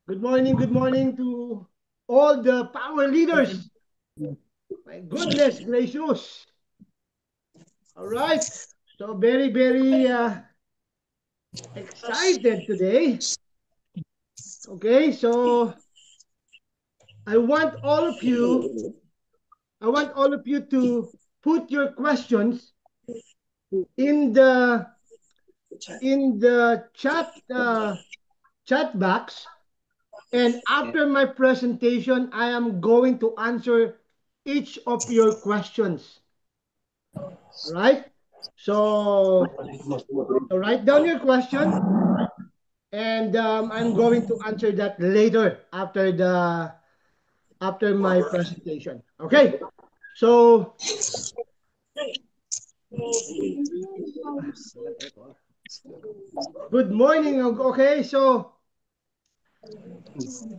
Good morning to all the power leaders. My goodness gracious. All right. So very excited today. Okay, so I want all of you, I want all of you to put your questions in the chat box, and after my presentation I am going to answer each of your questions. All right? So write down your question, and I'm going to answer that later after my presentation. Okay. So good morning. Okay. So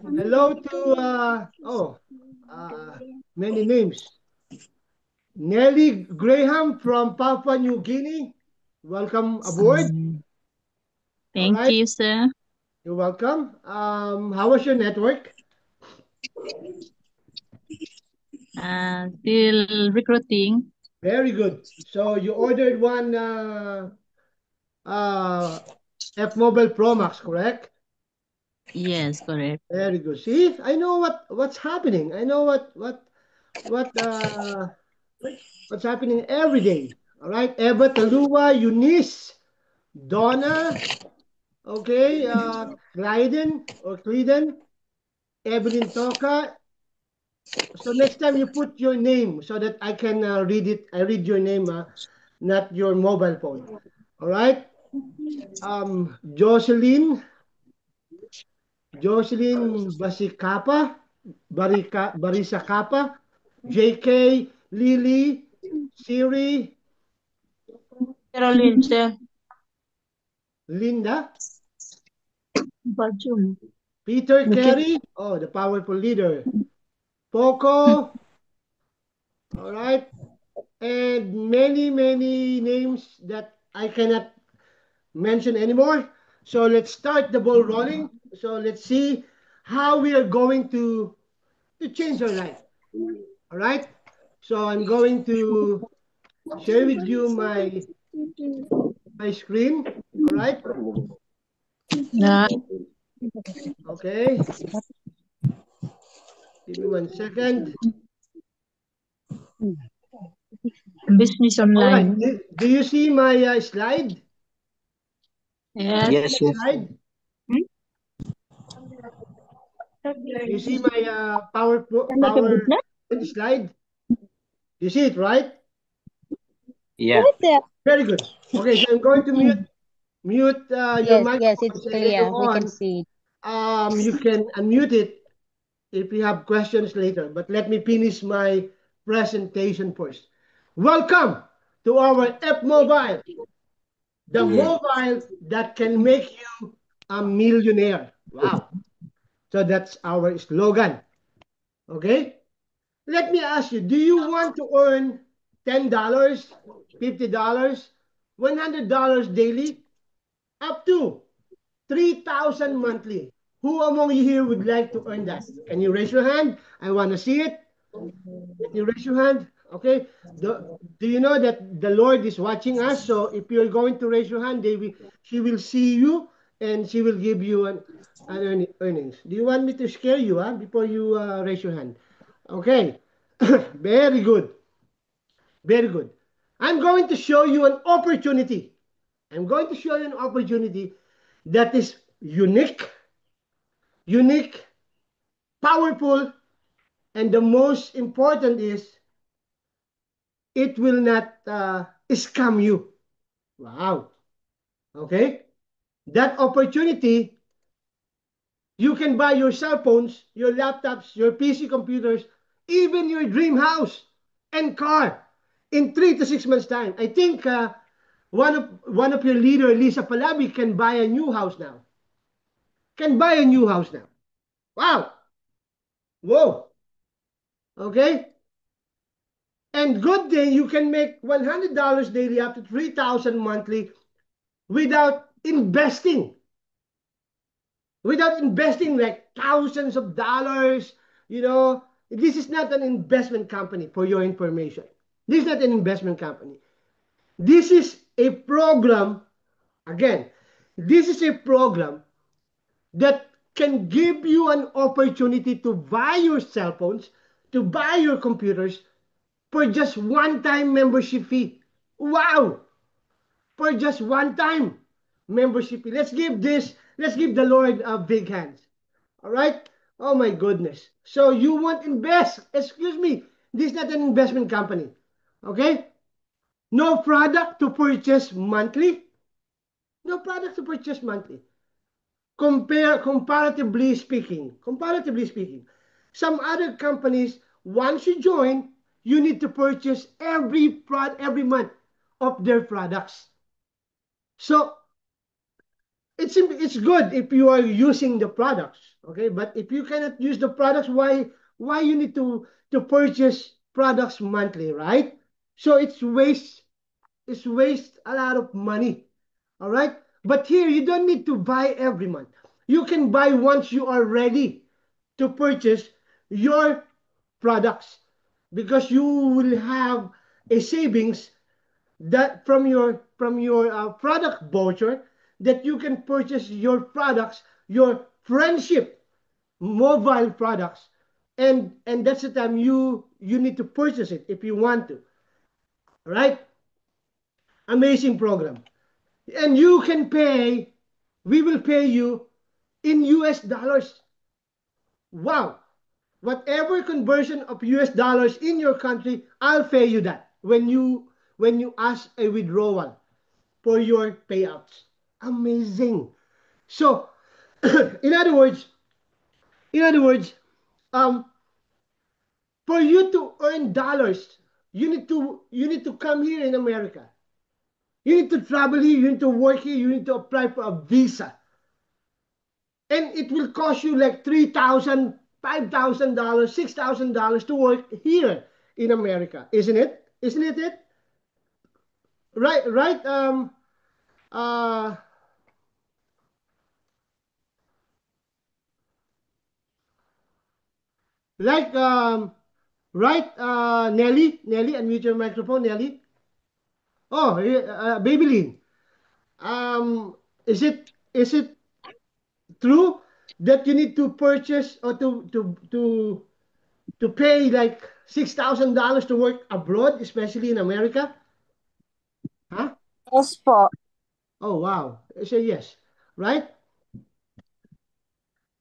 hello to uh, many names. Nelly Graham from Papua New Guinea. Welcome aboard. All Thank right. you, sir. You're welcome. How was your network? Still recruiting. Very good. So you ordered one uh, F Mobile Pro Max, correct? Yes, correct. Very good. See, I know what's happening. I know what what's happening every day. All right, Eva Talua, Eunice, Donna, okay, Clyden, Evelyn Toka. So next time you put your name so that I can read it. I read your name, not your mobile phone. All right. Jocelyn, Basikapa, Barisakapa, JK, Lily, Siri, Caroline, sir. Linda, Bajum. Peter Nikit. Carey, oh, the powerful leader, Poco, all right, and many names that I cannot mention anymore. So let's start the ball rolling. So let's see how we are going to change our life. All right. So I'm going to share with you my screen. All right. Na Okay. Give me 1 second. business All right. online. Do you see my slide? Yes. Yes, yes. Slide? Do you see my power slide? You see it, right? Yeah. Very good. Okay. So I'm going to mute your Yes, yes, microphone, it's and later clear. We can on, see it. you can unmute it if you have questions later. But let me finish my presentation first. Welcome to our F Mobile, the mobile that can make you a millionaire. Wow. So that's our slogan. Okay? Let me ask you, do you want to earn $10, $50, $100 daily, up to 3,000 monthly? Who among you here would like to earn that? Can you raise your hand? I want to see it. Can you raise your hand? Okay. Do you know that the Lord is watching us? So if you're going to raise your hand, she will see you, and she will give you an earnings. Do you want me to scare you before you raise your hand? Okay. Very good. Very good. I'm going to show you an opportunity. I'm going to show you an opportunity that is unique, powerful, and the most important is it will not scam you. Wow. Okay. That opportunity, you can buy your cell phones, your laptops, your PC computers, even your dream house and car in 3 to 6 months' time. I think one of your leader, Lisa Palabi, can buy a new house now. Can buy a new house now. Wow. Whoa. Okay. And good thing you can make $100 daily up to 3,000 monthly without investing. without investing like thousands of dollars. You know, this is not an investment company, for your information. This is not an investment company. This is a program, again, this is a program that can give you an opportunity to buy your cell phones, to buy your computers for just one-time membership fee. Wow! For just one-time membership fee. Let's give the Lord a big hand. All right? Oh my goodness. So you won't invest. Excuse me. This is not an investment company. Okay? No product to purchase monthly. No product to purchase monthly. Comparatively speaking, some other companies, once you join, you need to purchase every month of their products. So it's good if you are using the products, okay? But if you cannot use the products, why you need to purchase products monthly, right? So it's waste a lot of money. All right? But here you don't need to buy every month. You can buy once you are ready to purchase your products, because you will have a savings that from your product voucher, that you can purchase your products, your friendship mobile products, and that's the time you need to purchase it if you want to. Right? Amazing program. And you can pay, we will pay you in US dollars. Wow. Whatever conversion of US dollars in your country, I'll pay you that when you ask a withdrawal for your payouts. Amazing. So, in other words, in other words, um, for you to earn dollars, you need to come here in America. You need to travel here. You need to work here. You need to apply for a visa, and it will cost you like $3,000, $5,000, $6,000 to work here in America, isn't it? Isn't it? Right, right. Uh, like right. Nelly, unmute your microphone, Nelly. Oh, Babylin. Um, is it true that you need to purchase or to pay like $6,000 to work abroad, especially in America? Huh? Yes po. Oh, wow. I say yes. Right?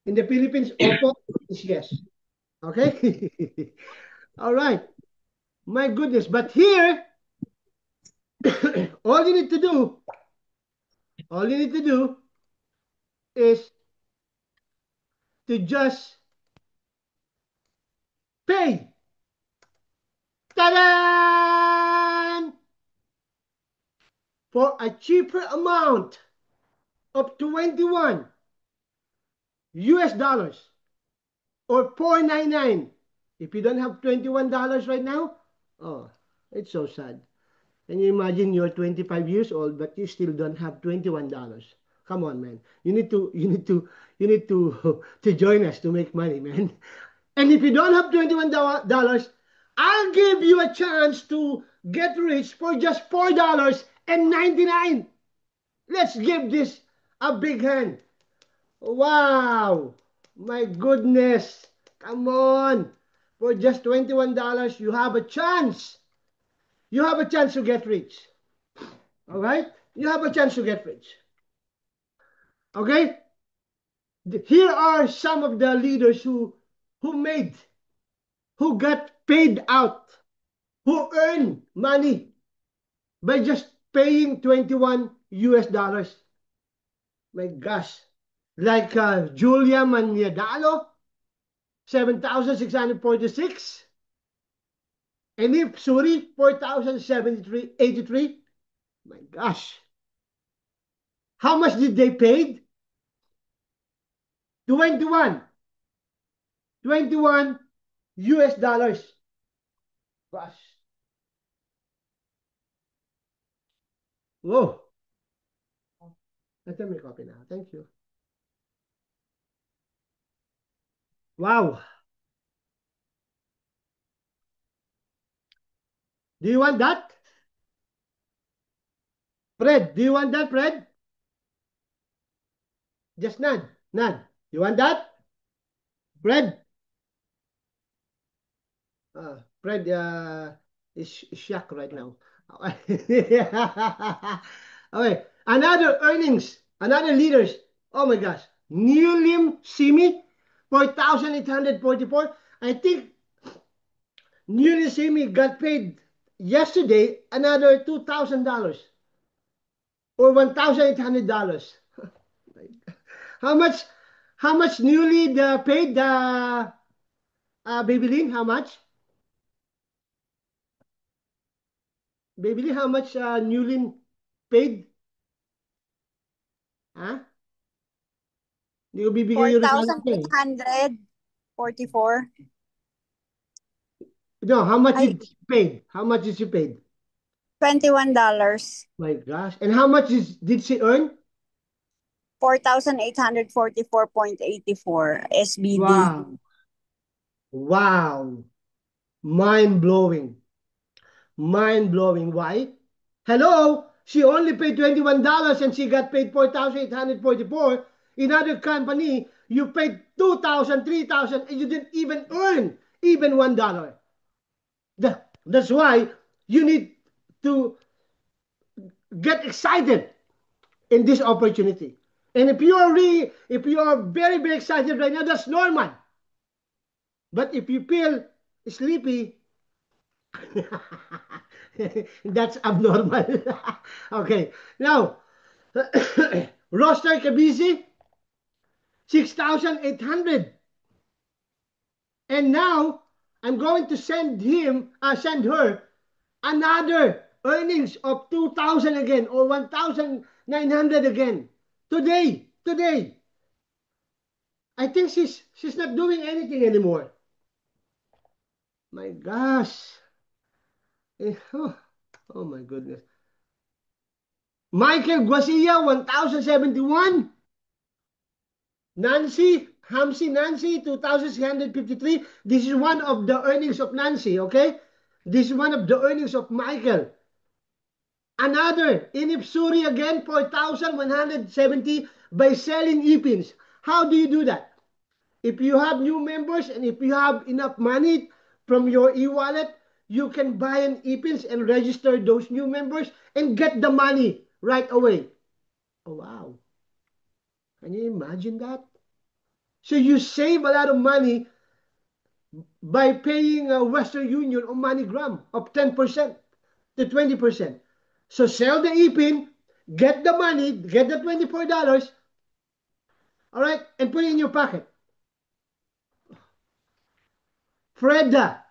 In the Philippines, opo is yes. Okay? All right. My goodness. But here, all you need to do, all you need to do is to just pay. Ta-da! For a cheaper amount of 21 US dollars or 499. If you don't have $21 right now, oh, it's so sad. Can you imagine you're 25 years old but you still don't have $21? Come on, man. You need to to join us to make money, man. And if you don't have $21, I'll give you a chance to get rich for just $4.99. Let's give this a big hand. Wow. My goodness. Come on. For just $21, you have a chance. You have a chance to get rich. All right? You have a chance to get rich. Okay? Here are some of the leaders who who got paid out, who earned money by just paying 21 US dollars. My gosh. Like Julia Maniadalo, 7,646. Enif Suri, 4,073.83. My gosh. How much did they pay? 21. 21 US dollars. Gosh. Whoa. Let me copy now. Thank you. Wow. Do you want that? Fred, do you want that, Fred? Just none. None. You want that? Fred? Fred is shocked right now. Okay. Another earnings, another leaders. Oh my gosh. Newlim Simi, 4,844. I think Newlim Simi got paid yesterday another $2,000 or $1,800. How much? How much newly paid the Babylin? How much? Babylin, how much newly paid? Ha? Hindi ko bibigay yung regalo ko eh. 4,844. No, how much Ay. is she paid? How much is she paid? $21. My gosh. And how much did she earn? 4,844.84 SBD. Wow. Wow. Mind blowing. Mind blowing. Why? Hello? She only paid $21 and she got paid 4,844. In other company, you paid 2,000, 3,000, and you didn't even earn even $1. That's why you need to get excited in this opportunity. And if you are very, very excited right now, that's normal. But if you feel sleepy, that's abnormal. Okay, now, roster Kabisi, 6,800. And now, I'm going to send her another earnings of 2,000 again or 1,900 again. Today. I think she's not doing anything anymore. My gosh. Oh my goodness. Michael Guasia, 1,071. Nancy, 2,653. This is one of the earnings of Nancy, okay? This is one of the earnings of Michael. Another, Inip Suri again, 4,170 by selling e-pins. How do you do that? If you have new members and if you have enough money from your e-wallet, you can buy an e-pins and register those new members and get the money right away. Oh, wow. Can you imagine that? So you save a lot of money by paying a Western Union or MoneyGram of 10% to 20%. So sell the e-pin, get the money, get the $24, all right, and put it in your pocket. Freda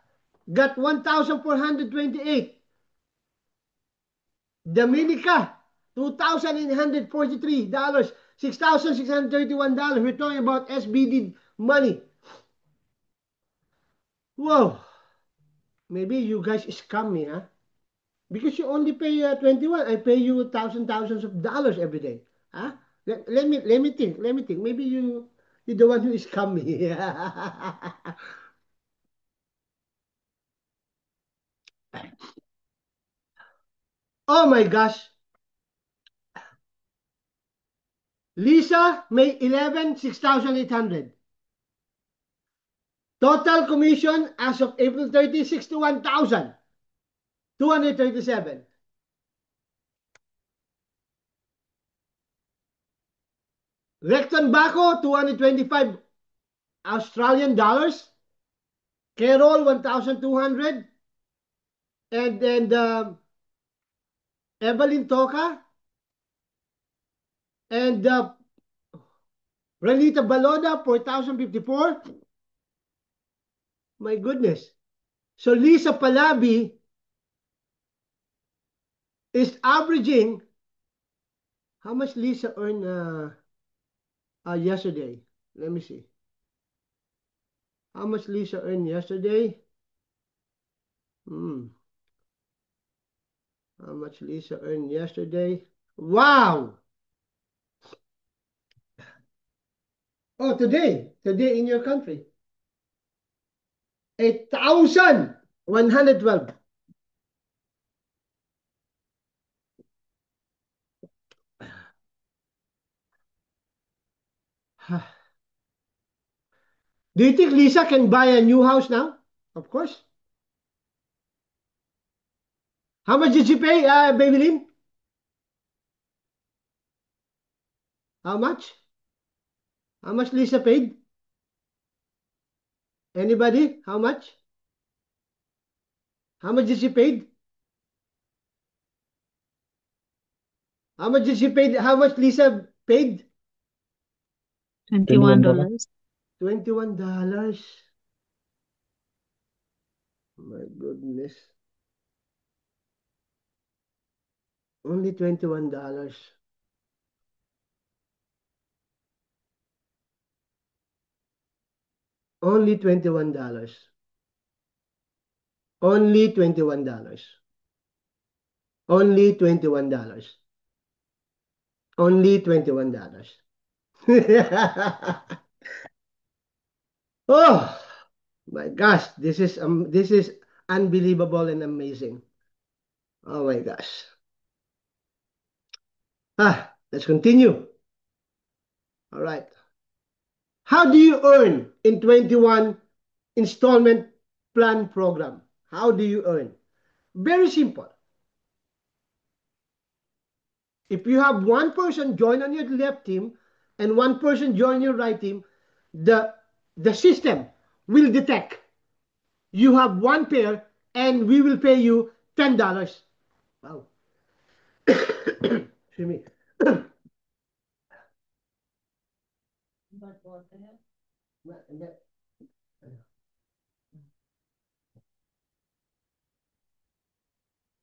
got 1,428. Dominica, $2,843, $6,631. We're talking about SBD money. Whoa. Maybe you guys scam me, huh? Because you only pay 21. I pay you thousands of dollars every day. Huh? Let me think. Maybe you're the one who scam me. Oh my gosh. Lisa, May 11, 6,800. Total commission as of April 30, 61,237. Recton Baco, 225 Australian dollars. Carol, 1,200. And then Evelyn Toca. And Ranita Baloda, 4,054. My goodness. So Lisa Palabi is averaging, how much Lisa earned yesterday? Let me see. How much Lisa earned yesterday? How much Lisa earned yesterday? Wow! Oh, today in your country. 8,112. Do you think Lisa can buy a new house now? Of course. How much did she pay, Babylin? How much? How much Lisa paid? Anybody? How much? How much did she paid? How much did she pay? How much Lisa paid? $21. $21. My goodness. Only $21. Only $21. Only $21. Only $21. Only $21. Oh my gosh, this is unbelievable and amazing. Oh my gosh. Let's continue. All right. How do you earn in 21 installment plan program? How do you earn? Very simple. If you have one person join on your left team and one person join your right team, the system will detect you have one pair and we will pay you $10. Wow. Excuse me.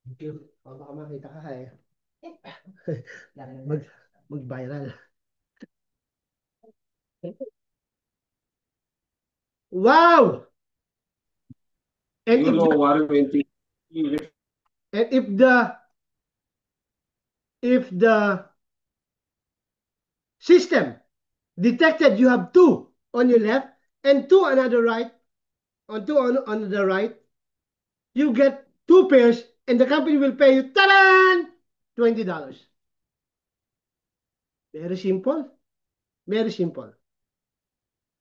Thank you. Baka makita ka eh. Mag-viral. Wow! And if the system detected you have two on your left and two on the right, on the right, you get two pairs and the company will pay you $20. Very simple. Very simple.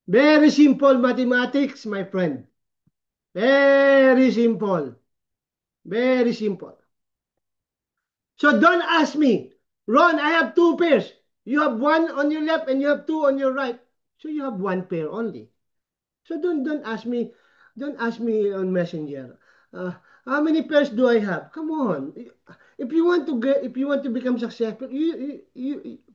Very simple mathematics, my friend. Very simple. Very simple. So don't ask me, Ron, I have two pairs. You have one on your left and you have two on your right. So you have one pair only. So don't ask me, on Messenger. How many pairs do I have? Come on. If you want to become successful, you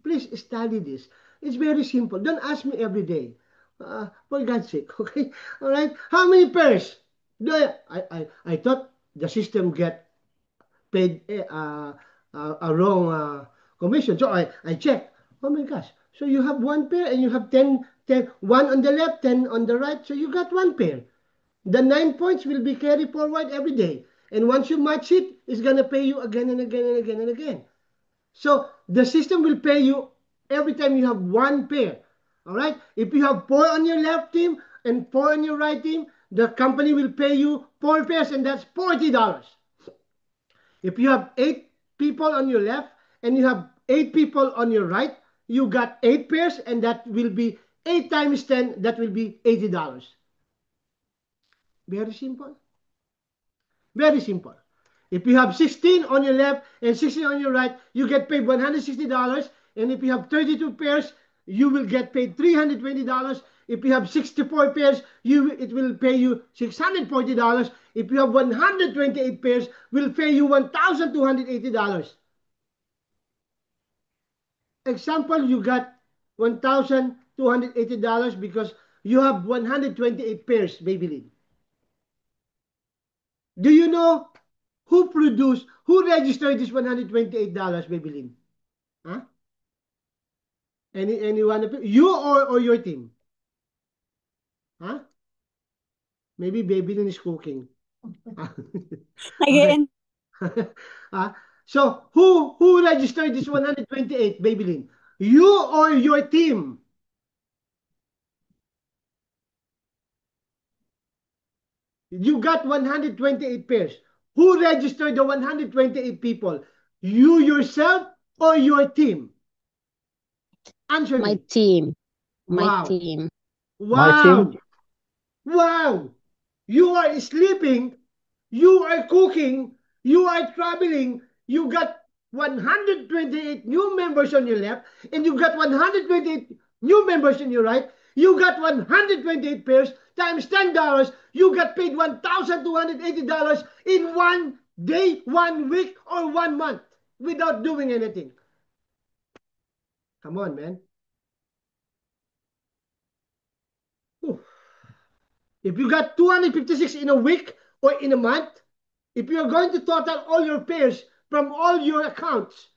please study this. It's very simple. Don't ask me every day. For God's sake, okay? All right. How many pairs do I thought the system get paid a wrong commission. So I check. Oh my gosh. So you have one pair and you have 10, one on the left, 10 on the right. So you got one pair. The 9 points will be carried forward every day. And once you match it, it's going to pay you again and again and again and again. So the system will pay you every time you have one pair. All right. If you have four on your left team and four on your right team, the company will pay you four pairs and that's $40. If you have 8 people on your left and you have 8 people on your right, you got 8 pairs and that will be 8 times 10, that will be $80. Very simple. Very simple. If you have 16 on your left and 16 on your right, you get paid $160. And if you have 32 pairs, you will get paid $320. If you have 64 pairs, it will pay you $640. If you have 128 pairs, will pay you $1,280. Example, you got $1,280 because you have 128 pairs, Maybelline. Do you know who registered this $128, Maybelline? Huh? Anyone of you or your team? Huh? Maybe Maybelline is cooking. Again. So who registered this 128, Maybelline? You or your team? You got 128 pairs. Who registered the 128 people? You yourself or your team? Answer My me. team. My Wow. team. My Wow. team. Wow. You are sleeping. You are cooking. You are traveling. You got 128 new members on your left, and you got 128 new members on your right. You got 128 pairs times $10. You got paid $1,280 in one day, 1 week, or 1 month without doing anything. Come on, man. Whew. If you got 256 in a week or in a month, if you're going to total all your pairs from all your accounts,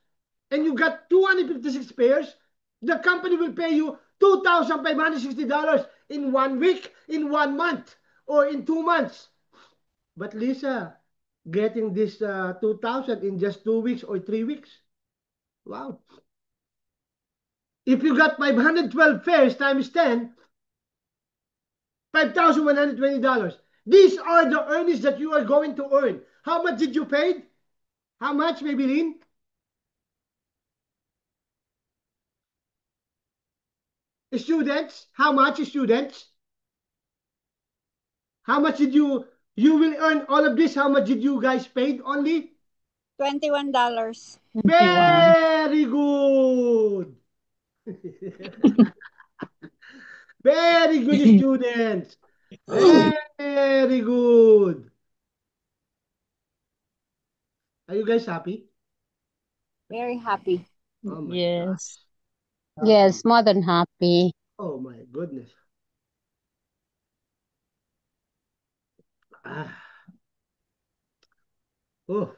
and you got 256 pairs, the company will pay you $2,560 in 1 week, in 1 month, or in 2 months. But Lisa, getting this 2,000 in just 2 weeks or 3 weeks. Wow. If you got 512 pairs times 10, $5,120. These are the earnings that you are going to earn. How much did you pay? How much, Maybelline? Students, how much, students? How much did you will earn all of this? How much did you guys paid only? $21. 21. Very good. Very good, students. Very good. Are you guys happy? Very happy. Oh my Yes. gosh. Yes, more than happy. Oh my goodness. Ah. Oh.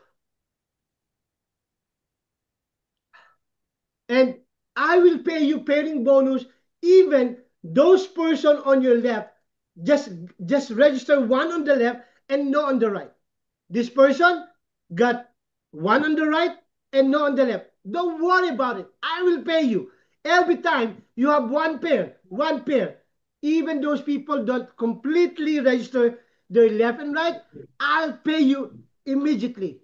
And I will pay you pairing bonus even those person on your left. Just register one on the left and no on the right. This person got one on the right and no on the left. Don't worry about it. I will pay you every time you have one pair, one pair. Even those people don't completely register their left and right, I'll pay you immediately.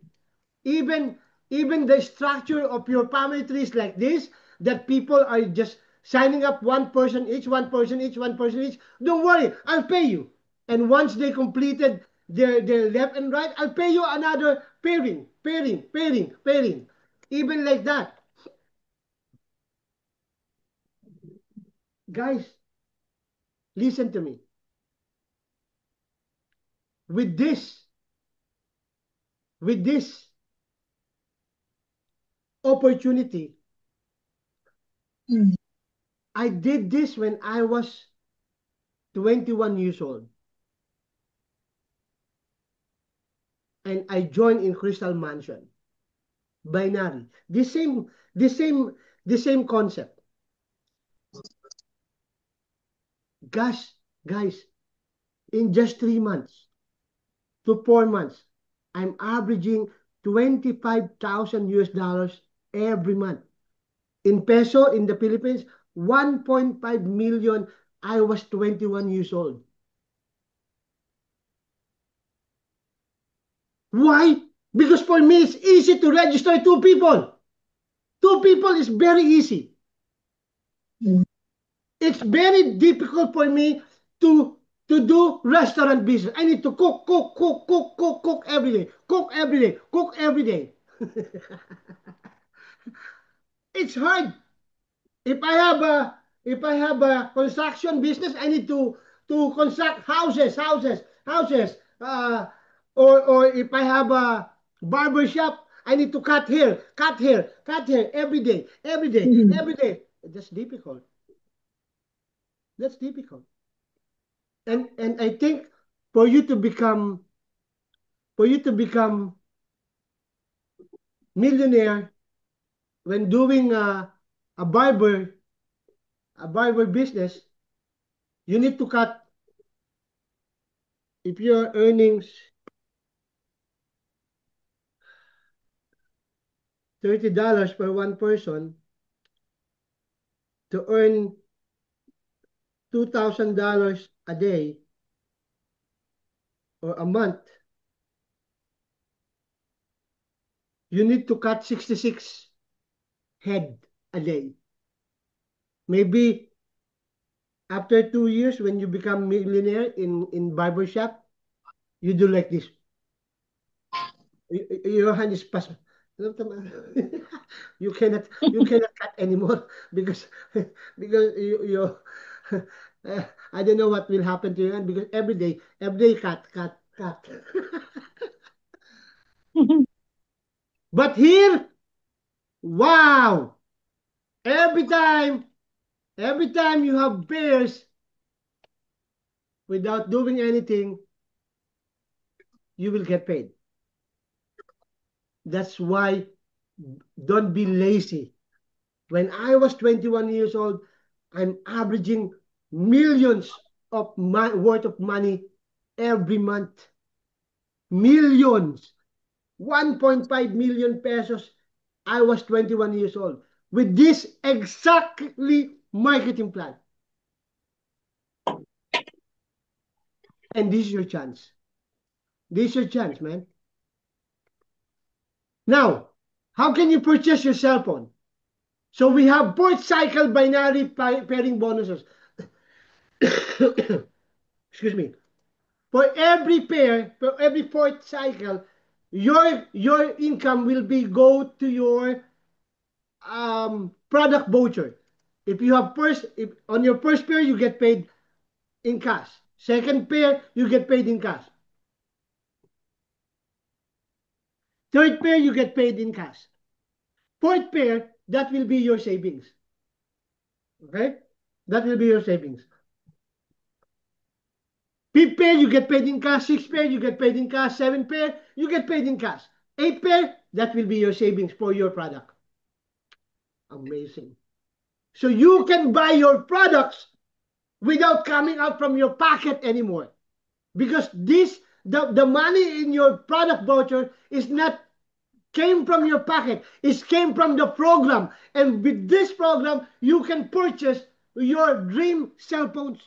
Even even the structure of your family tree is like this, that people are just signing up one person each, one person each, one person each. Don't worry, I'll pay you. And once they completed their left and right, I'll pay you another pairing, pairing, pairing, pairing. Even like that. Guys, listen to me. With this opportunity, Mm. I did this when I was 21 years old. And I joined in Crystal Mansion. Binary. The same concept. Guys, in just 3 months to 4 months, I'm averaging 25,000 US dollars every month. In peso, in the Philippines, 1.5 million. I was 21 years old. Why? Because for me, it's easy to register two people. Two people is very easy. Mm. It's very difficult for me to do restaurant business. I need to cook every day. Cook every day. Cook every day. It's hard. If I have a construction business, I need to construct houses. Or if I have a barber shop, I need to cut hair every day, every day, Mhm. every day. That's difficult. That's difficult. And I think for you to become millionaire when doing a barber business, you need to cut. If your earnings $30 per one person, to earn $2,000 a day, or a month, you need to cut 66 head a day. Maybe after 2 years, when you become millionaire in barber shop, you do like this. Your hand is past. You cannot cut anymore because you I don't know what will happen to your hand because every day cut. But here, wow! Every time you have bears without doing anything, you will get paid. That's why don't be lazy. When I was 21 years old, I'm averaging millions of worth of money every month. Millions. 1.5 million pesos. I was 21 years old with this exactly marketing plan. And this is your chance. This is your chance, man. Now, how can you purchase your cell phone? So we have fourth cycle binary pairing bonuses. Excuse me. For every pair, for every fourth cycle, your income will be go to your product voucher. If you have if on your first pair you get paid in cash. Second pair you get paid in cash. Third pair you get paid in cash. Fourth pair, that will be your savings. Okay? That will be your savings. Fifth pair, you get paid in cash. Sixth pair, you get paid in cash. Seventh pair, you get paid in cash. Eighth pair, that will be your savings for your product. Amazing. So you can buy your products without coming out from your pocket anymore. Because the money in your product voucher is not came from your pocket. It came from the program. And with this program, you can purchase your dream cell phones.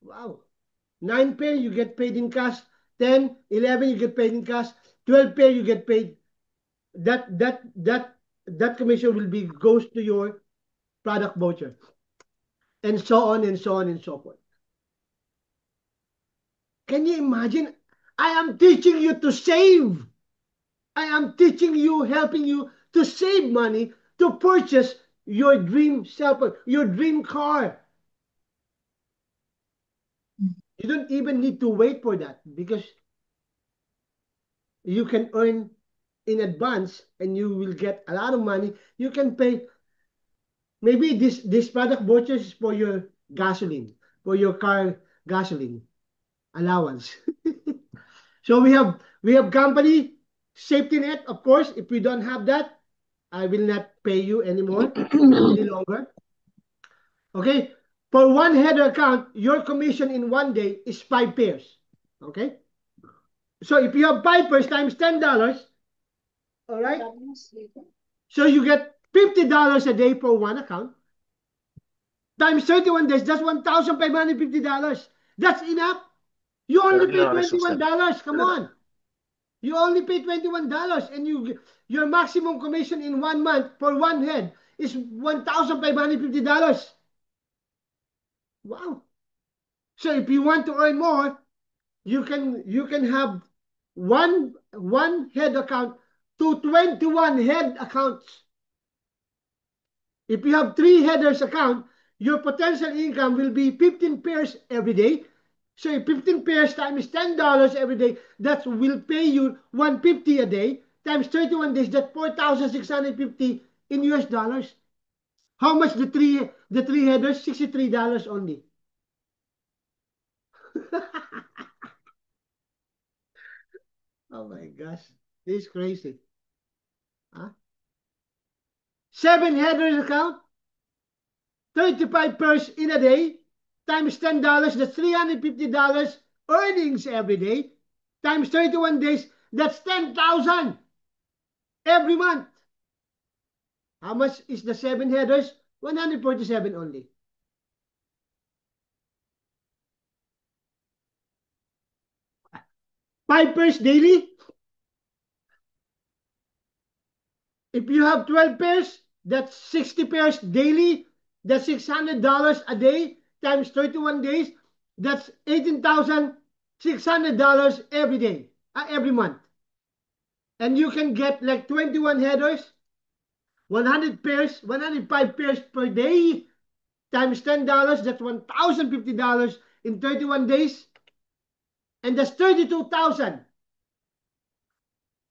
Wow. 9 pair, you get paid in cash. 10, 11, you get paid in cash. 12 pair, you get paid. That commission will be goes to your product voucher. And so on and so on and so forth. Can you imagine? I am teaching you to save. I am teaching you, helping you to save money to purchase your dream cell phone, your dream car. You don't even need to wait for that because you can earn in advance and you will get a lot of money. You can pay. Maybe this product voucher is for your gasoline, for your car gasoline allowance. So we have company safety net, of course. If we don't have that, I will not pay you anymore any longer. Okay, for one header account, your commission in one day is 5 pairs. Okay, so if you have 5 pairs times $10, all right. So you get $50 a day for one account. Times 31 days, that's $1,550. That's enough. You only pay $21. Come on. You only pay $21 and your maximum commission in 1 month for one head is $1,550. Wow. So if you want to earn more, you can have one head account to 21 head accounts. If you have 3 headers account, your potential income will be 15 pairs every day. So if 15 pairs times $10 every day, that will pay you $150 a day times 31 days. That's 4,650 in US dollars. How much the three headers? $63 only. Oh my gosh, this is crazy. Huh? 7 headers account, 35 pairs in a day, times $10, that's $350 earnings every day, times 31 days, that's 10,000 every month. How much is the 7 headers? 147 only. 5 pairs daily. If you have 12 pairs, that's 60 pairs daily. That's $600 a day times 31 days. That's $18,600 every day, every month. And you can get like 21 headers, 100 pairs, 105 pairs per day times $10. That's $1,050 in 31 days. And that's 32,000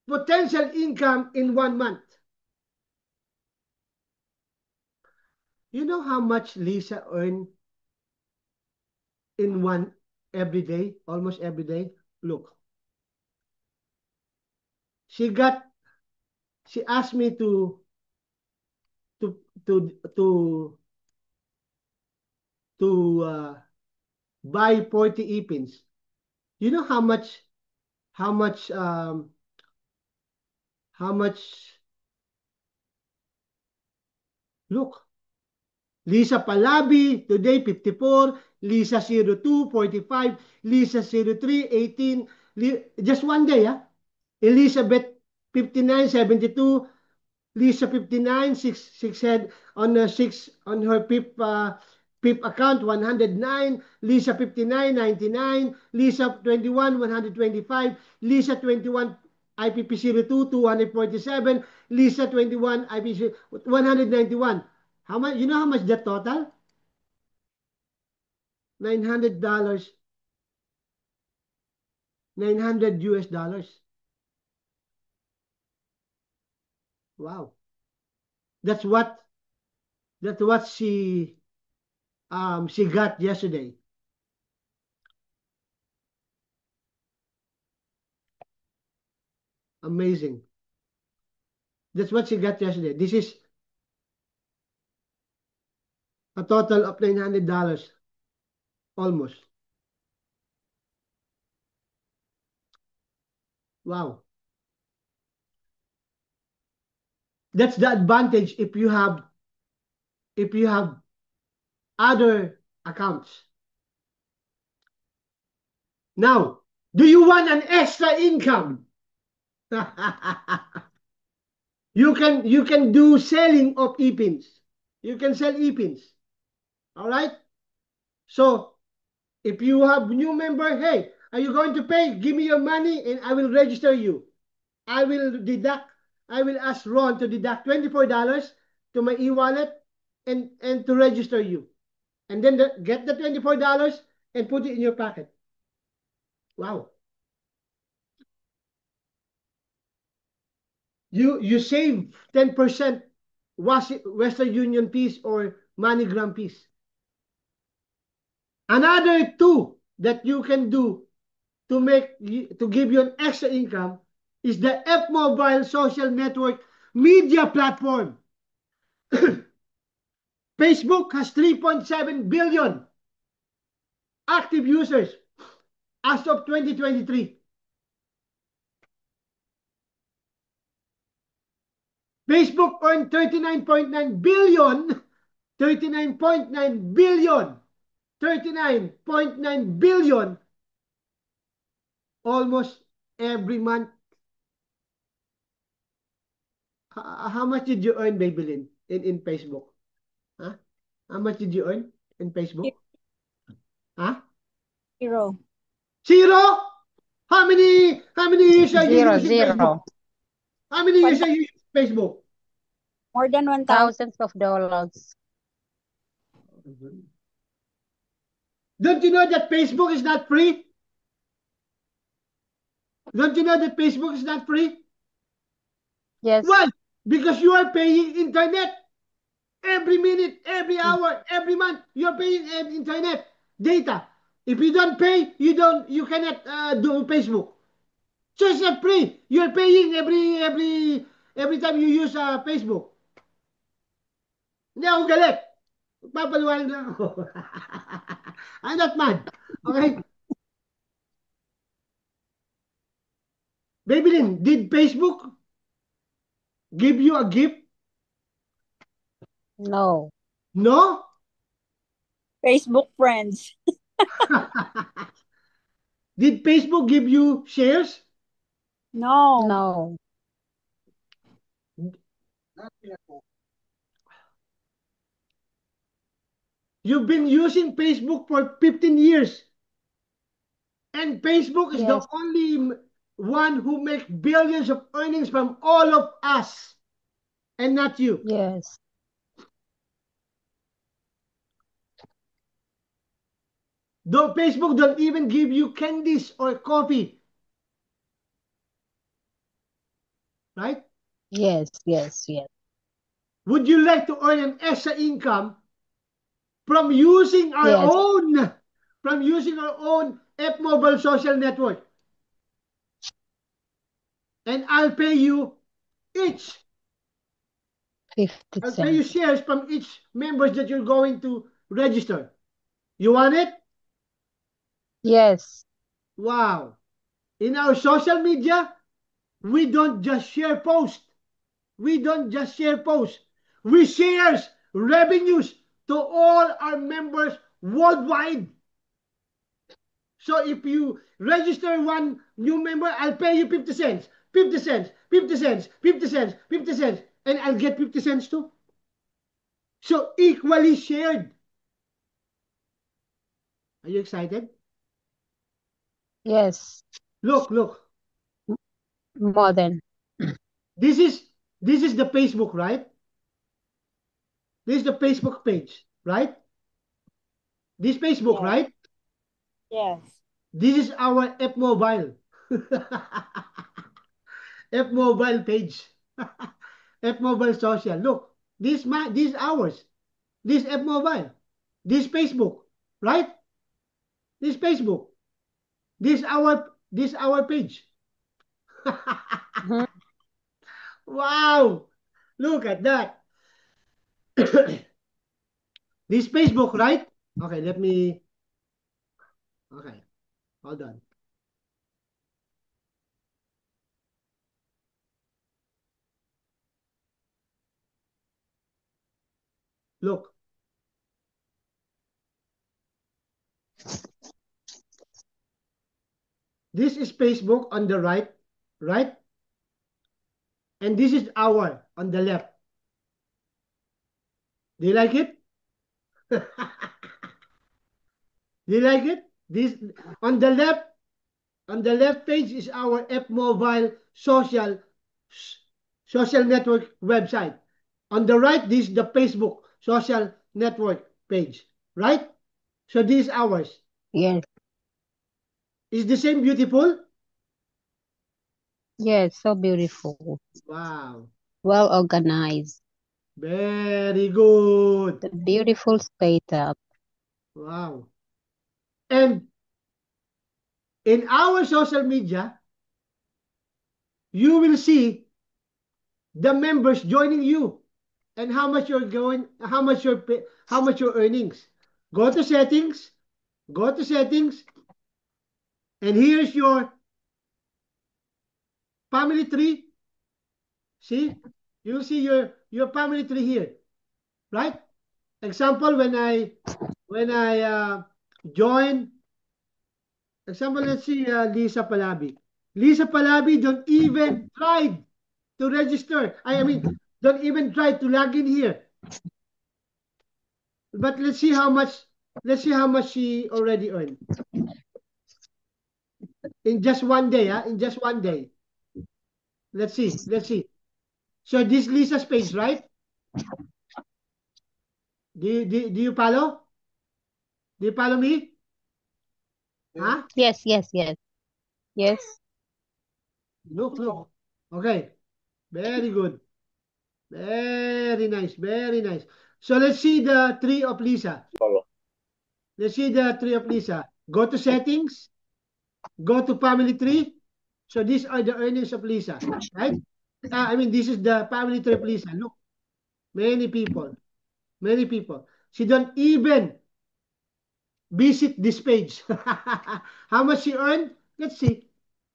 potential income in 1 month. You know how much Lisa earned in one every day, almost every day? Look. She asked me to to to to buy 40 ipins. You know how much how much look. Lisa Palabi, today 54, Lisa 02, 45, Lisa 03, 18, just one day, Elizabeth 59, 72, Lisa 59, 6 head on her 6 on her PIP account 109, Lisa 59, 99, Lisa 21, 125, Lisa 21 IPP 02, 247, Lisa 21 IPP 191. How much? You know how much that total? $900. 900 US dollars. Wow. That's what she got yesterday. Amazing. That's what she got yesterday. This is a total of $900 almost. Wow. That's the advantage if you have other accounts. Now, do you want an extra income? You can do selling of ipins. You can sell ipins. All right? So, if you have new member, hey, are you going to pay? Give me your money and I will register you. I will ask Ron to deduct $24 to my e-wallet and to register you. And then get the $24 and put it in your pocket. Wow. You save 10% Western Union fees or MoneyGram fees. Another two that you can do to give you an extra income is the F Mobile social network media platform. Facebook has 3.7 billion active users as of 2023. Facebook earned 39.9 billion, 39.9 billion, 39.9 billion almost every month. How much did you earn, Babylin, in Facebook? Huh? How much did you earn in Facebook? Huh? Zero. Zero? How many years are you using Zero. Facebook? How many years are you using Facebook? More than 1,000. Thousands of dollars. Don't you know that Facebook is not free? Don't you know that Facebook is not free? Yes. Why? Because you are paying internet. Every minute, every hour, every month, you're paying internet data. If you don't pay, you cannot do Facebook. So it's not free. You're paying every time you use Facebook. Hindi ako galit. Papaliwanag lang ako. I'm not mad. Okay? Babylin, did Facebook give you a gift? No. Facebook friends. Did Facebook give you shares? No. No. You've been using Facebook for 15 years. And Facebook is the Yes. only one who makes billions of earnings from all of us. And not you. Yes. Though Facebook don't even give you candies or coffee. Right? Yes. Yes. Yes. Would you like to earn an extra income from using our Yes. own F Mobile social network? And I'll pay you each. 50 I'll pay you cents. shares from each members that you're going to register. You want it? Yes. Wow. In our social media, we don't just share posts. We don't just share posts. We share revenues to all our members worldwide. So if you register one new member, I'll pay you 50 cents, 50 cents, 50 cents, 50 cents, 50 cents, and I'll get 50 cents too. So equally shared. Are you excited? Yes. Look, look. More than. This is the Facebook, right? This is the Facebook page, right? This Facebook, Yes. right? Yes. This is our F Mobile. F Mobile page. F Mobile social. Look, this is ours. This F Mobile. This Facebook, right? This Facebook. This our page. Mhm. Wow. Look at that. This Facebook, right? Okay, let me. Okay, hold on. Look. This is Facebook on the right, right? And this is our on the left. Do you like it? Do you like it? This on the left page is our F Mobile social network website. On the right, this is the Facebook social network page, right? So this is ours. Yes. Is the same beautiful? Yes. So beautiful. Wow. Well organized. Very good. The beautiful spade up. Wow. And in our social media, you will see the members joining you and how much you're going, how much your earnings. Go to settings, and here's your family tree. See, you'll see your family tree here, right? Example, when I join. Example, let's see Lisa Palabi. Lisa Palabi don't even try to register. I mean, don't even try to log in here. But let's see how much she already earned. In just one day, in just one day. Let's see. So this Lisa's page, right? Do you follow? Do you follow me? Huh? Yes. Yes. Yes. Yes. Look. Okay. Very good. Very nice. Very nice. So let's see the tree of Lisa. Let's see the tree of Lisa. Go to settings. Go to family tree. So these are the earnings of Lisa, right? I mean, this is the family tree of Lisa. Look, many people. She don't even visit this page. How much she earned? Let's see.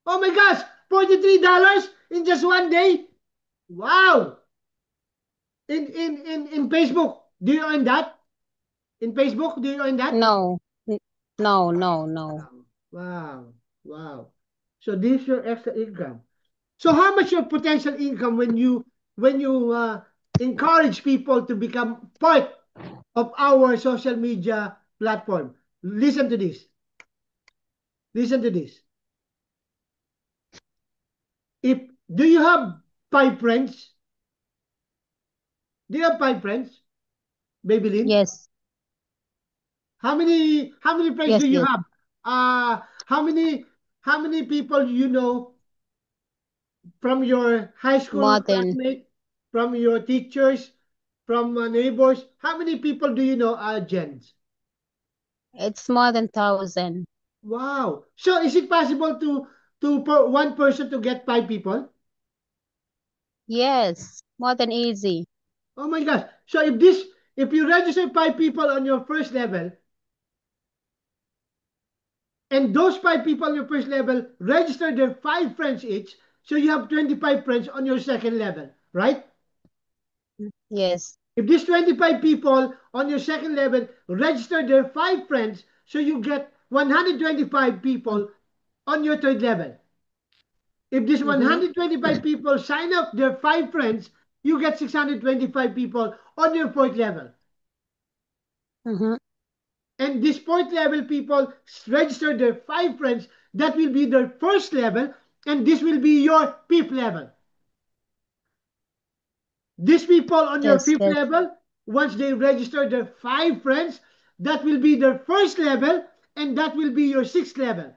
Oh my gosh, $43 in just one day. Wow. In Facebook, do you earn that? In Facebook, do you earn that? No. No. No. No. Wow. Wow. So this is your extra income. So how much your potential income when you encourage people to become part of our social media platform? Listen to this. Listen to this. If do you have 5 friends? Do you have 5 friends, Babylin? Yes. How many friends do Yes, you yes. have? How many people you know from your high school More than classmate, from your teachers, from neighbors? How many people do you know, Jens? it's more than 1,000. Wow. So is it possible to one person to get 5 people? Yes, more than easy. Oh my gosh. So if you register 5 people on your first level, and those 5 people on your first level register their 5 friends each, so you have 25 friends on your second level, right? Yes. If these 25 people on your second level register their 5 friends, so you get 125 people on your third level. If these Mm-hmm. 125 people sign up their 5 friends, you get 625 people on your fourth level. Mm-hmm. And these fourth level people register their 5 friends, that will be their first level, and this will be your fifth level. These people on your Yes, fifth yes. level, once they register their 5 friends, that will be their first level, and that will be your sixth level.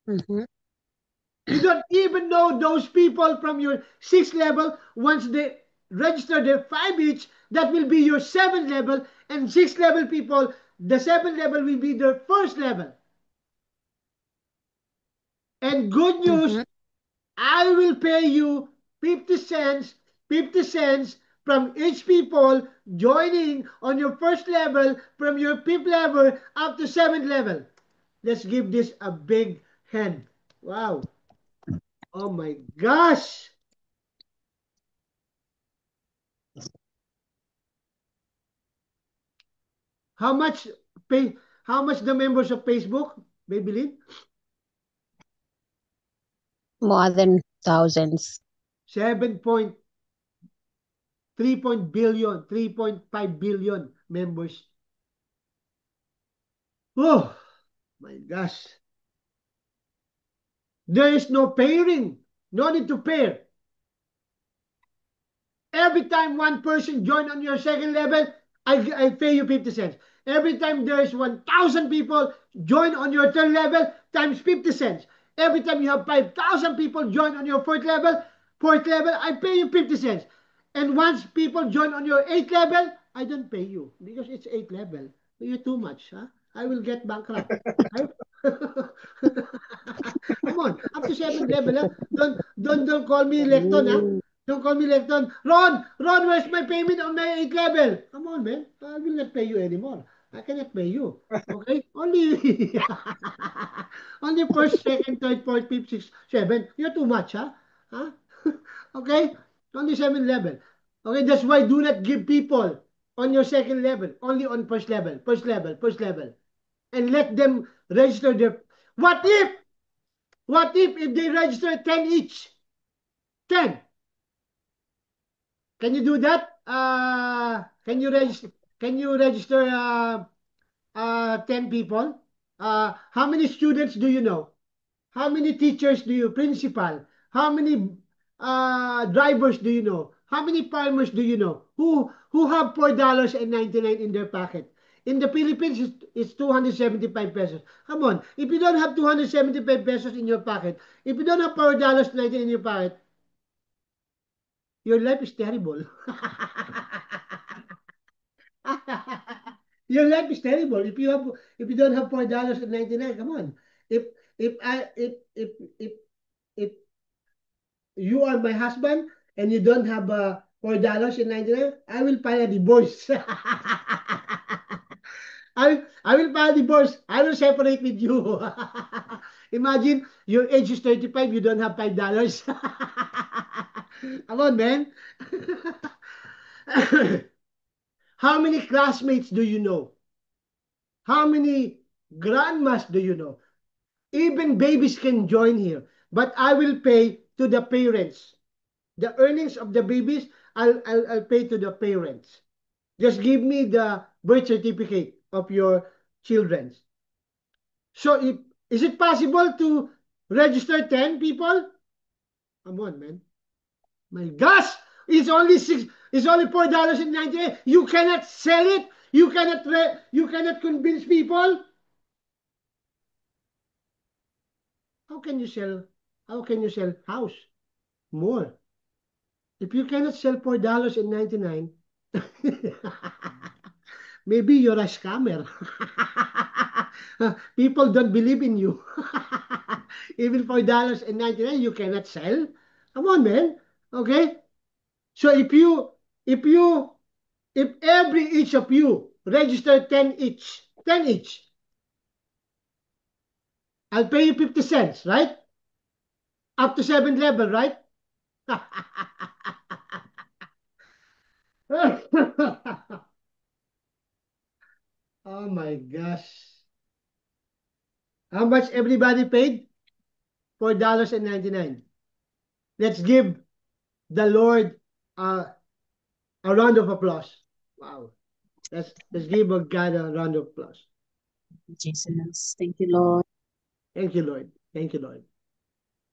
Mm-hmm. You don't even know those people from your sixth level. Once they register their 5 each, that will be your seventh level, and sixth level people, the seventh level will be their first level. And good news, Mm-hmm. I will pay you 50 cents, 50 cents from each people joining on your first level from your fifth level up to seventh level. Let's give this a big hand. Wow. Oh my gosh. How much pay how much the members of Facebook, Babylin? More than thousands. 3.5 billion members. Oh my gosh. There is no pairing. No need to pair. Every time one person join on your second level, I pay you 50 cents. Every time there is 1,000 people join on your third level, times 50 cents. Every time you have 5,000 people join on your fourth level, I pay you 50 cents. And once people join on your eighth level, I don't pay you because it's eighth level. You're too much, huh? I will get bankrupt. I... Come on, up to seventh level, huh? Don't call me Lecton, huh? Mm. Don't call me Lecton. Ron, where's my payment on my eighth level? Come on, man. I will not pay you anymore. I cannot pay you. Okay? Only only first, second, third, fourth, fifth, sixth, seven. You're too much, huh? Huh? Okay? Only 7 level. Okay, that's why do not give people on your second level, only on first level, first level. And let them register their what if? What if they register 10 each? 10. Can you do that? Can you register 10 people? How many students do you know? How many teachers do you principal? How many drivers do you know? How many farmers do you know who have $4.99 in their pocket? In the Philippines, it's 275 pesos. Come on, if you don't have 275 pesos in your pocket, if you don't have $4.99 in your pocket, your life is terrible. Your life is terrible. If you don't have $4.99, come on. If if I if you are my husband and you don't have $4.99, I will file a divorce. I will file a divorce. I will separate with you. Imagine your age is 35, you don't have $5. Come on, man. How many classmates do you know? How many grandmas do you know? Even babies can join here, but I will pay to the parents. The earnings of the babies, I'll pay to the parents. Just give me the birth certificate of your children. So is it possible to register 10 people? Come on, man. My gosh, it's only $4.98. You cannot sell it. You cannot convince people. How can you sell house more? If you cannot sell $4.99, maybe you're a scammer. People don't believe in you. Even $4.99 you cannot sell. Come on, man. Okay? So if every each of you register 10 each, I'll pay you 50 cents, right? Up to 7 level, right? Oh my gosh. How much everybody paid? $4.99. Let's give the Lord a round of applause. Wow. Let's give God a round of applause. Jesus. Thank you, Lord. Thank you, Lord. Thank you, Lord.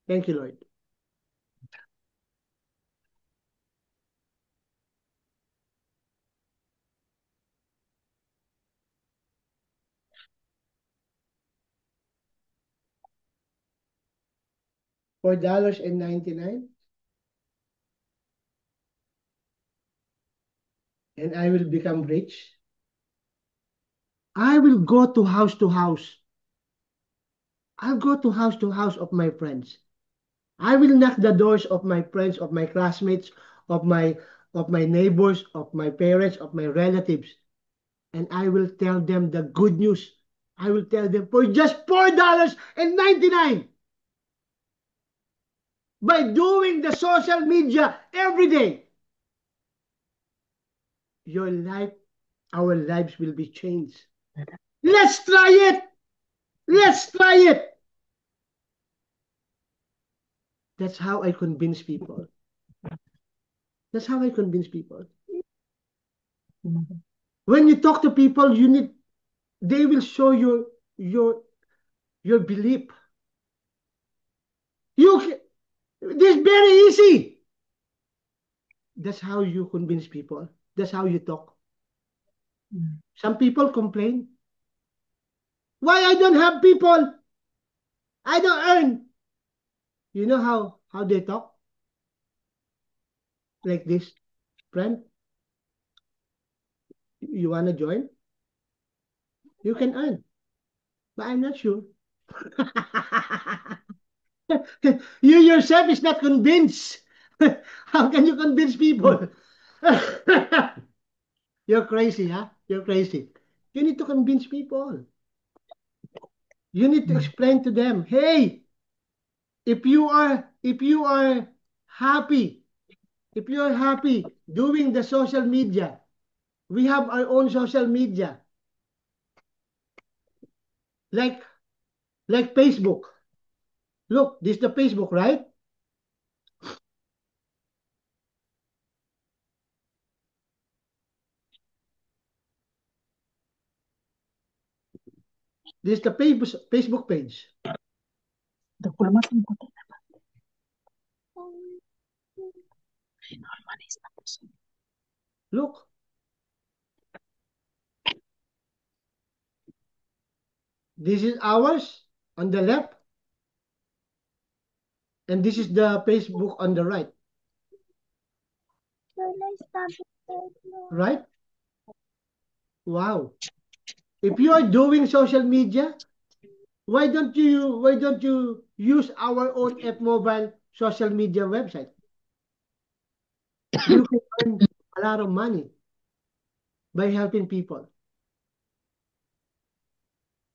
Thank you, Lord. $4.99, and I will become rich. I will go to house to house. I'll go to house of my friends. I will knock the doors of my friends, of my classmates, of my neighbors, of my parents, of my relatives, and I will tell them the good news. I will tell them for just $4.99. By doing the social media every day, your life, our lives will be changed. Let's try it. Let's try it. That's how I convince people. That's how I convince people. When you talk to people, they will show your belief. This is very easy. That's how you convince people. That's how you talk. Some people complain. Why I don't have people? I don't earn. You know how they talk? Like this. Friend, you want to join? You can earn. But I'm not sure. You yourself is not convinced. How can you convince people? You're crazy, huh? You're crazy. You need to convince people. You need to explain to them, hey, if you are happy, doing the social media, we have our own social media. Like Facebook. Look, this is the Facebook, right? This is the Facebook page. Look. This is ours on the left. And this is the Facebook on the right. Right? Wow. If you are doing social media, why don't you use our own F Mobile social media website? You can earn a lot of money by helping people.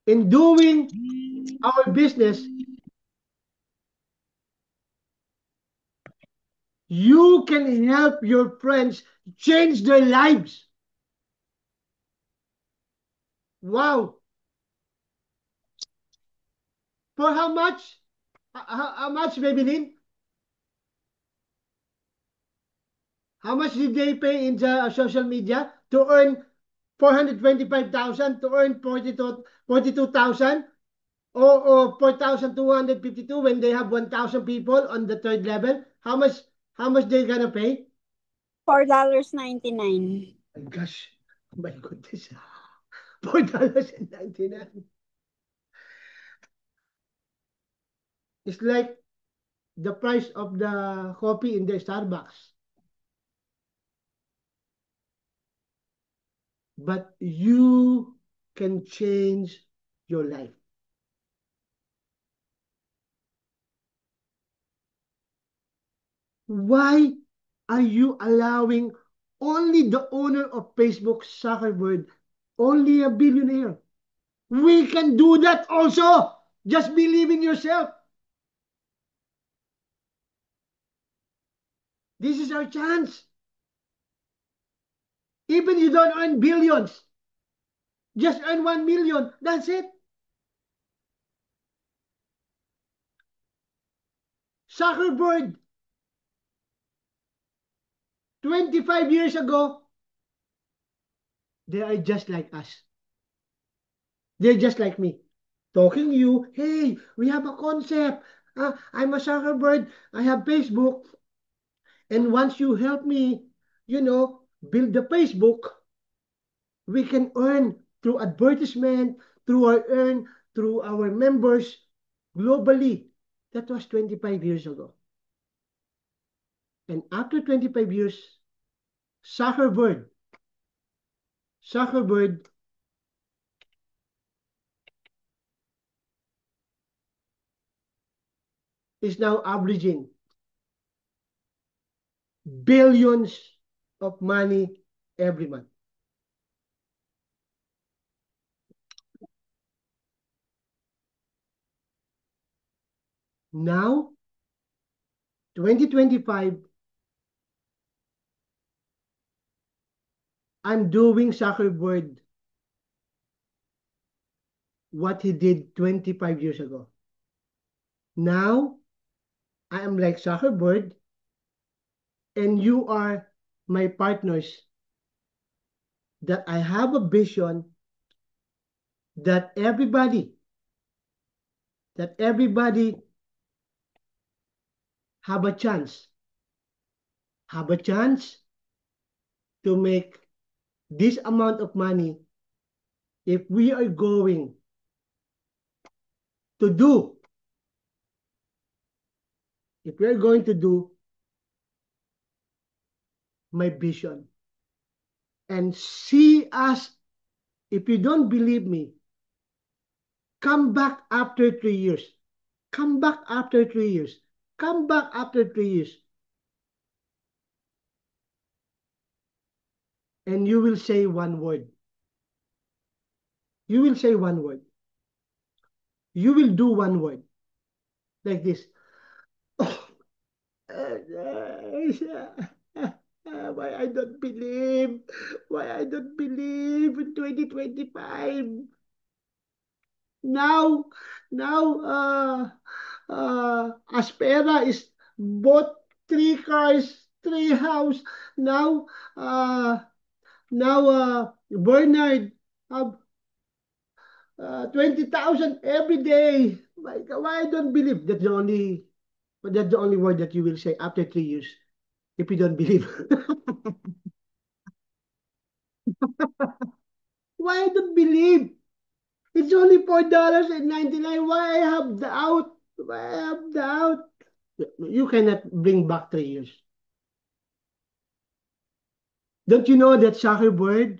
In doing our business, you can help your friends change their lives. Wow. For how much? How much, Maybelline? How much did they pay in the social media to earn 425,000, to earn 42,000, or 4,252 when they have 1,000 people on the third level? How much they gonna pay? $4.99. My gosh, my goodness. $4.99. It's like the price of the coffee in the Starbucks. But you can change your life. Why are you allowing only the owner of Facebook, Zuckerberg, only a billionaire? We can do that also. Just believe in yourself. This is our chance. Even you don't earn billions, just earn 1 million. That's it. Zuckerberg, 25 years ago, they are just like us. They're just like me. Talking to you, hey, we have a concept. I'm a Zuckerberg. I have Facebook. And once you help me, build the Facebook, we can earn through advertisement, through our members globally. That was 25 years ago. And after 25 years, Zuckerberg is now averaging billions of money every month. Now, 2025, I'm doing Zuckerberg what he did 25 years ago. Now, I am like Zuckerberg, and you are my partners, that I have a vision that everybody have a chance to make this amount of money if we are going to do my vision. And see us. If you don't believe me, come back after 3 years. Come back after 3 years. Come back after 3 years. And you will say one word. You will say one word. You will do one word. Like this. Why I don't believe? Why I don't believe in 2025? Now, Aspera is bought 3 cars, 3 house. Now, Bernard have 20,000 every day. My God, why I don't believe? That's the only word that you will say after 3 years if you don't believe. Why I don't believe? It's only $4.99. Why I have doubt? Why I have doubt? You cannot bring back 3 years. Don't you know that Zuckerberg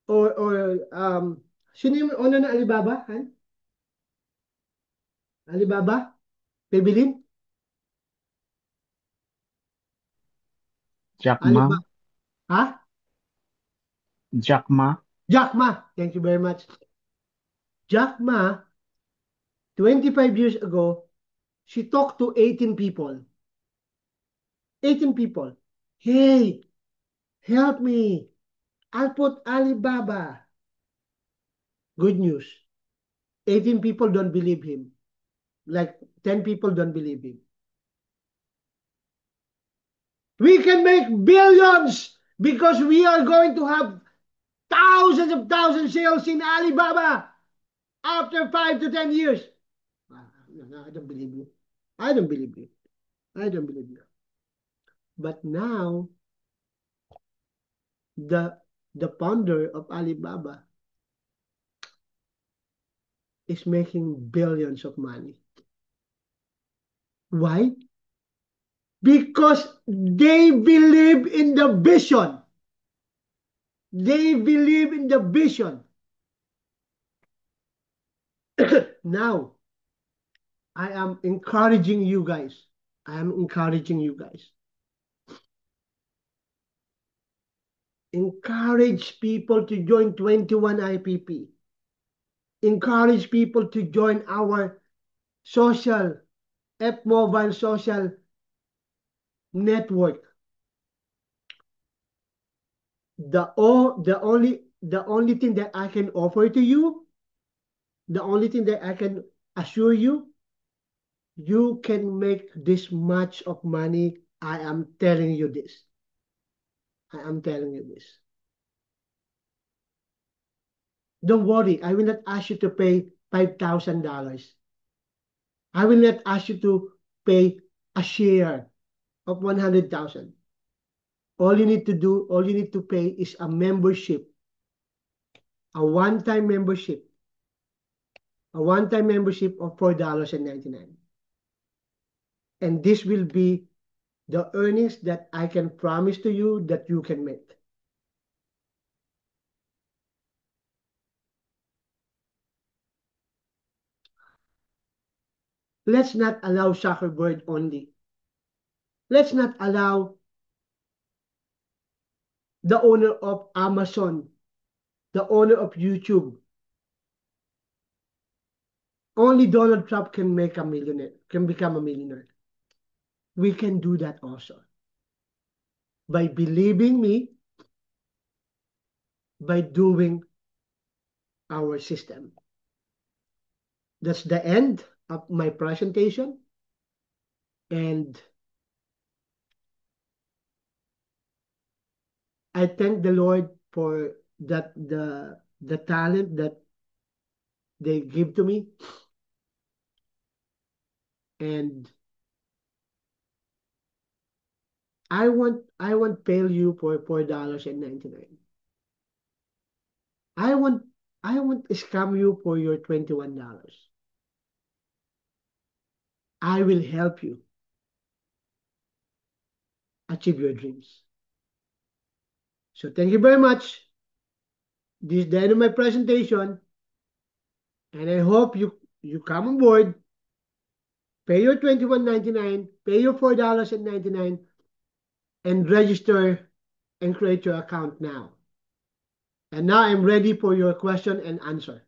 or sino yung owner ng Alibaba? Han? Alibaba? Maybelline? Jack Alibaba? Ma. Ha? Jack Ma. Jack Ma. Thank you very much. Jack Ma, 25 years ago, she talked to 18 people. 18 people. Hey, help me. I'll put Alibaba. Good news. 18 people don't believe him. Like 10 people don't believe him. We can make billions because we are going to have thousands of sales in Alibaba after 5 to 10 years. No, I don't believe you. I don't believe you. I don't believe you. But now, the founder of Alibaba is making billions of money. Why? Because they believe in the vision. They believe in the vision. Now, I am encouraging you guys. I am encouraging you guys. Encourage people to join 21 IPP. Encourage people to join our social, F-Mobile social network. The only thing that I can offer to you, the only thing that I can assure you, you can make this much of money. I am telling you this. I am telling you this. Don't worry, I will not ask you to pay $5,000. I will not ask you to pay a share of 100,000. All you need to do, all you need to pay is a membership, a one-time membership, of $4.99. And this will be the earnings that I can promise to you that you can make. Let's not allow Zuckerberg only. Let's not allow the owner of Amazon, the owner of YouTube. Only Donald Trump can make a millionaire, can become a millionaire. We can do that also. By believing me, by doing our system. That's the end of my presentation. And I thank the Lord for that the talent that they give to me. And I won't pay you for $4.99. I won't scam you for your $21. I will help you achieve your dreams. So thank you very much. This is the end of my presentation. And I hope you come on board, pay your $21.99, pay your $4.99, and register and create your account now. And now I'm ready for your question and answer.